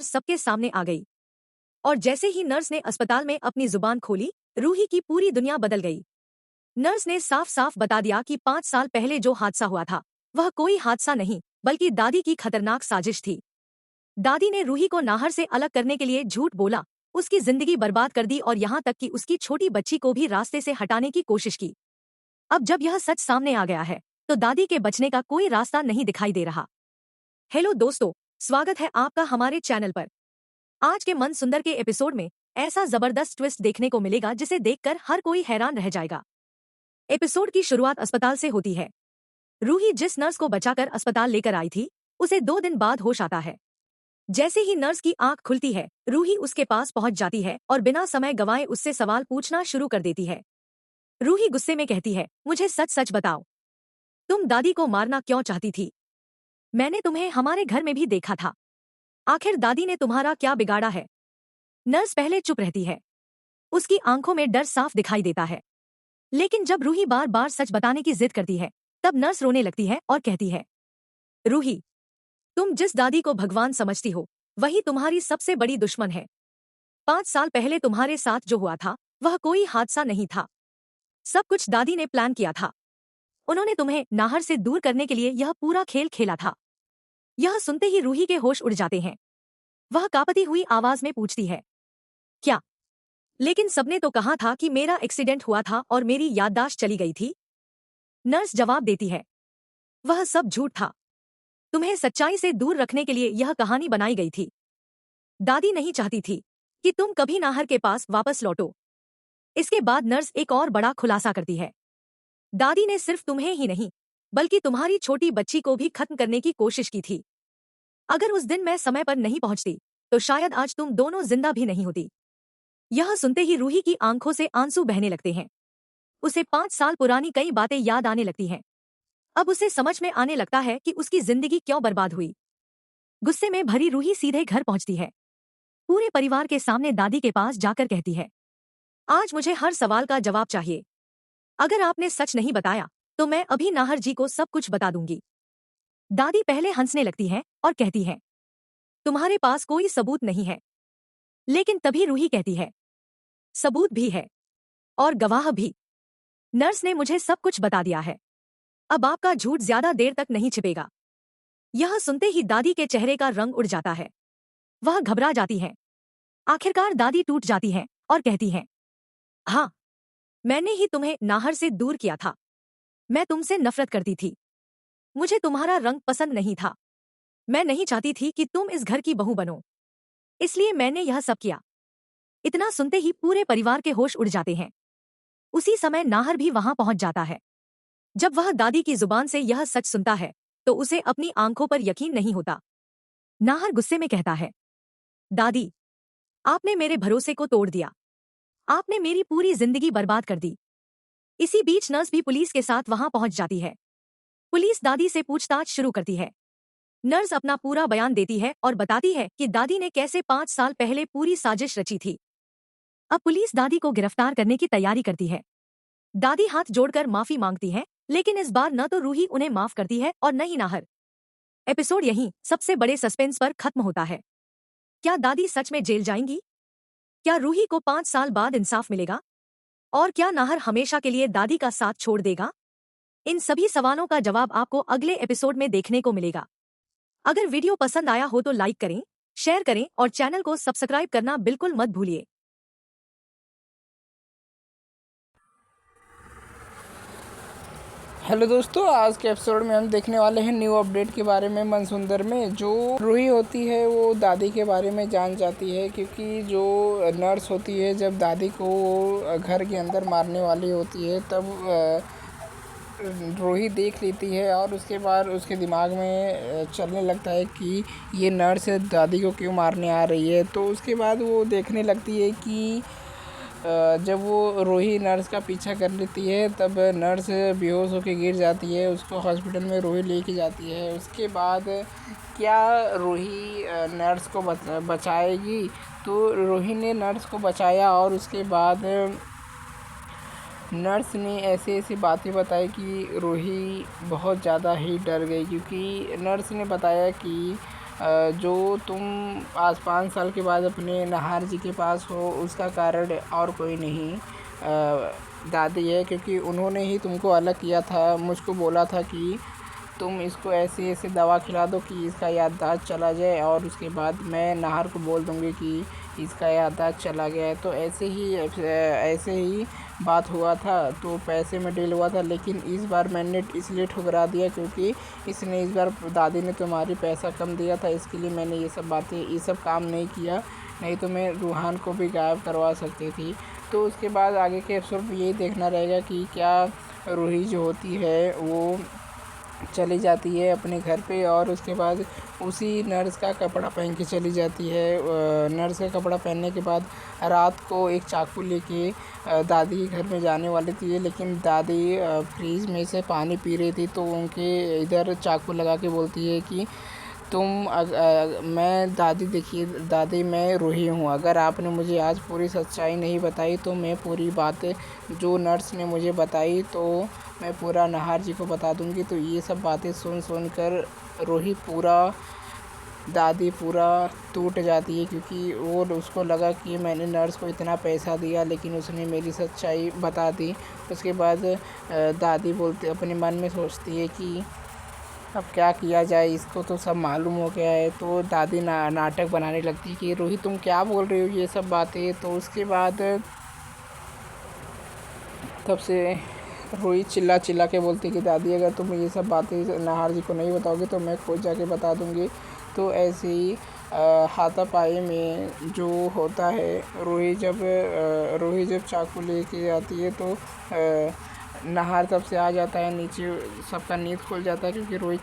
सबके सामने आ गई। और जैसे ही नर्स ने अस्पताल में अपनी जुबान खोली, रूही की पूरी दुनिया बदल गई। नर्स ने साफ साफ बता दिया कि 5 साल पहले जो हादसा हुआ था वह कोई हादसा नहीं बल्कि दादी की खतरनाक साजिश थी। दादी ने रूही को नाहर से अलग करने के लिए झूठ बोला, उसकी जिंदगी बर्बाद कर दी और यहाँ तक कि उसकी छोटी बच्ची को भी रास्ते से हटाने की कोशिश की। अब जब यह सच सामने आ गया है तो दादी के बचने का कोई रास्ता नहीं दिखाई दे रहा। हेलो दोस्तों, स्वागत है आपका हमारे चैनल पर। आज के मन सुंदर के एपिसोड में ऐसा जबरदस्त ट्विस्ट देखने को मिलेगा जिसे देखकर हर कोई हैरान रह जाएगा। एपिसोड की शुरुआत अस्पताल से होती है। रूही जिस नर्स को बचाकर अस्पताल लेकर आई थी उसे 2 दिन बाद होश आता है। जैसे ही नर्स की आंख खुलती है, रूही उसके पास पहुंच जाती है और बिना समय गंवाए उससे सवाल पूछना शुरू कर देती है। रूही गुस्से में कहती है, मुझे सच सच बताओ, तुम दादी को मारना क्यों चाहती थी? मैंने तुम्हें हमारे घर में भी देखा था। आखिर दादी ने तुम्हारा क्या बिगाड़ा है? नर्स पहले चुप रहती है, उसकी आंखों में डर साफ दिखाई देता है। लेकिन जब रूही बार बार सच बताने की जिद करती है तब नर्स रोने लगती है और कहती है, रूही, तुम जिस दादी को भगवान समझती हो वही तुम्हारी सबसे बड़ी दुश्मन है। 5 साल पहले तुम्हारे साथ जो हुआ था वह कोई हादसा नहीं था। सब कुछ दादी ने प्लान किया था। उन्होंने तुम्हें नाहर से दूर करने के लिए यह पूरा खेल खेला था। यह सुनते ही रूही के होश उड़ जाते हैं। वह कांपती हुई आवाज में पूछती है, क्या? लेकिन सबने तो कहा था कि मेरा एक्सीडेंट हुआ था और मेरी याददाश्त चली गई थी। नर्स जवाब देती है, वह सब झूठ था। तुम्हें सच्चाई से दूर रखने के लिए यह कहानी बनाई गई थी। दादी नहीं चाहती थी कि तुम कभी नाहर के पास वापस लौटो। इसके बाद नर्स एक और बड़ा खुलासा करती है। दादी ने सिर्फ तुम्हें ही नहीं बल्कि तुम्हारी छोटी बच्ची को भी खत्म करने की कोशिश की थी। अगर उस दिन मैं समय पर नहीं पहुंचती तो शायद आज तुम दोनों जिंदा भी नहीं होती। यह सुनते ही रूही की आंखों से आंसू बहने लगते हैं। उसे 5 साल पुरानी कई बातें याद आने लगती हैं। अब उसे समझ में आने लगता है कि उसकी जिंदगी क्यों बर्बाद हुई। गुस्से में भरी रूही सीधे घर पहुंचती है। पूरे परिवार के सामने दादी के पास जाकर कहती है, आज मुझे हर सवाल का जवाब चाहिए। अगर आपने सच नहीं बताया तो मैं अभी नाहर जी को सब कुछ बता दूंगी। दादी पहले हंसने लगती है और कहती है, तुम्हारे पास कोई सबूत नहीं है। लेकिन तभी रूही कहती है, सबूत भी है और गवाह भी। नर्स ने मुझे सब कुछ बता दिया है। अब आपका झूठ ज्यादा देर तक नहीं छिपेगा। यह सुनते ही दादी के चेहरे का रंग उड़ जाता है। वह घबरा जाती है। आखिरकार दादी टूट जाती है और कहती है, हाँ, मैंने ही तुम्हें नाहर से दूर किया था। मैं तुमसे नफरत करती थी। मुझे तुम्हारा रंग पसंद नहीं था। मैं नहीं चाहती थी कि तुम इस घर की बहू बनो। इसलिए मैंने यह सब किया। इतना सुनते ही पूरे परिवार के होश उड़ जाते हैं। उसी समय नाहर भी वहां पहुंच जाता है। जब वह दादी की जुबान से यह सच सुनता है तो उसे अपनी आंखों पर यकीन नहीं होता। नाहर गुस्से में कहता है, दादी, आपने मेरे भरोसे को तोड़ दिया। आपने मेरी पूरी जिंदगी बर्बाद कर दी। इसी बीच नर्स भी पुलिस के साथ वहां पहुंच जाती है। पुलिस दादी से पूछताछ शुरू करती है। नर्स अपना पूरा बयान देती है और बताती है कि दादी ने कैसे 5 साल पहले पूरी साजिश रची थी। अब पुलिस दादी को गिरफ्तार करने की तैयारी करती है। दादी हाथ जोड़कर माफी मांगती है, लेकिन इस बार न तो रूही उन्हें माफ करती है और न ही नाहर। एपिसोड यहीं सबसे बड़े सस्पेंस पर खत्म होता है। क्या दादी सच में जेल जाएंगी? क्या रूही को 5 साल बाद इंसाफ मिलेगा? और क्या नाहर हमेशा के लिए दादी का साथ छोड़ देगा? इन सभी सवालों का जवाब आपको अगले एपिसोड में देखने को मिलेगा। अगर वीडियो पसंद आया हो तो लाइक करें, शेयर करें और चैनल को सब्सक्राइब करना बिल्कुल मत भूलिए। हेलो दोस्तों, आज के एपिसोड में हम देखने वाले हैं न्यू अपडेट के बारे में। मनसुंदर में जो रूही होती है वो दादी के बारे में जान जाती है, क्योंकि जो नर्स होती है जब दादी को घर के अंदर मारने वाली होती है तब रूही देख लेती है और उसके बाद उसके दिमाग में चलने लगता है कि ये नर्स दादी को क्यों मारने आ रही है। तो उसके बाद वो देखने लगती है कि जब वो रूही नर्स का पीछा कर लेती है तब नर्स बेहोश होकर गिर जाती है। उसको हॉस्पिटल में रूही लेके जाती है। उसके बाद क्या रूही नर्स को बचाएगी? तो रूही ने नर्स को बचाया और उसके बाद नर्स ने ऐसी ऐसी बातें बताई कि रूही बहुत ज़्यादा ही डर गई, क्योंकि नर्स ने बताया कि जो तुम आज 5 साल के बाद अपने नाहर जी के पास हो उसका कारण और कोई नहीं दादी है, क्योंकि उन्होंने ही तुमको अलग किया था। मुझको बोला था कि तुम इसको ऐसे ऐसे दवा खिला दो कि इसका याददाश्त चला जाए, और उसके बाद मैं नाहर को बोल दूँगी कि इसका याददाश्त चला गया है। तो ऐसे ही बात हुआ था, तो पैसे में डील हुआ था। लेकिन इस बार मैंने इसलिए ठुकरा दिया क्योंकि इसने इस बार दादी ने तुम्हारी पैसा कम दिया था, इसके लिए मैंने ये सब काम नहीं किया, नहीं तो मैं रूहान को भी गायब करवा सकती थी। तो उसके बाद आगे के एपिसोड में यही देखना रहेगा कि क्या रूही जो होती है वो चली जाती है अपने घर पे, और उसके बाद उसी नर्स का कपड़ा पहन के चली जाती है। नर्स का कपड़ा पहनने के बाद रात को एक चाकू लेके दादी के घर में जाने वाली थी, लेकिन दादी फ्रीज में से पानी पी रही थी, तो उनके इधर चाकू लगा के बोलती है कि मैं देखिए दादी, मैं रूही हूँ। अगर आपने मुझे आज पूरी सच्चाई नहीं बताई तो मैं पूरी बातें जो नर्स ने मुझे बताई तो मैं पूरा नाहर जी को बता दूँगी। तो ये सब बातें सुन कर रूही दादी पूरा टूट जाती है, क्योंकि वो उसको लगा कि मैंने नर्स को इतना पैसा दिया लेकिन उसने मेरी सच्चाई बता दी। उसके बाद दादी अपने मन में सोचती है कि अब क्या किया जाए, इसको तो सब मालूम हो गया है। तो दादी नाटक बनाने लगती है कि रूही तुम क्या बोल रही हो ये सब बातें। तो उसके बाद तब से रूही चिल्ला के बोलती कि दादी अगर तुम ये सब बातें नाहर जी को नहीं बताओगे तो मैं खुद जाके बता दूँगी। तो ऐसे ही हाथापाई में जो होता है, रूही जब चाकू लेके आती है तो नाहर तब से आ जाता है नीचे, सबका नींद खुल जाता है क्योंकि रूही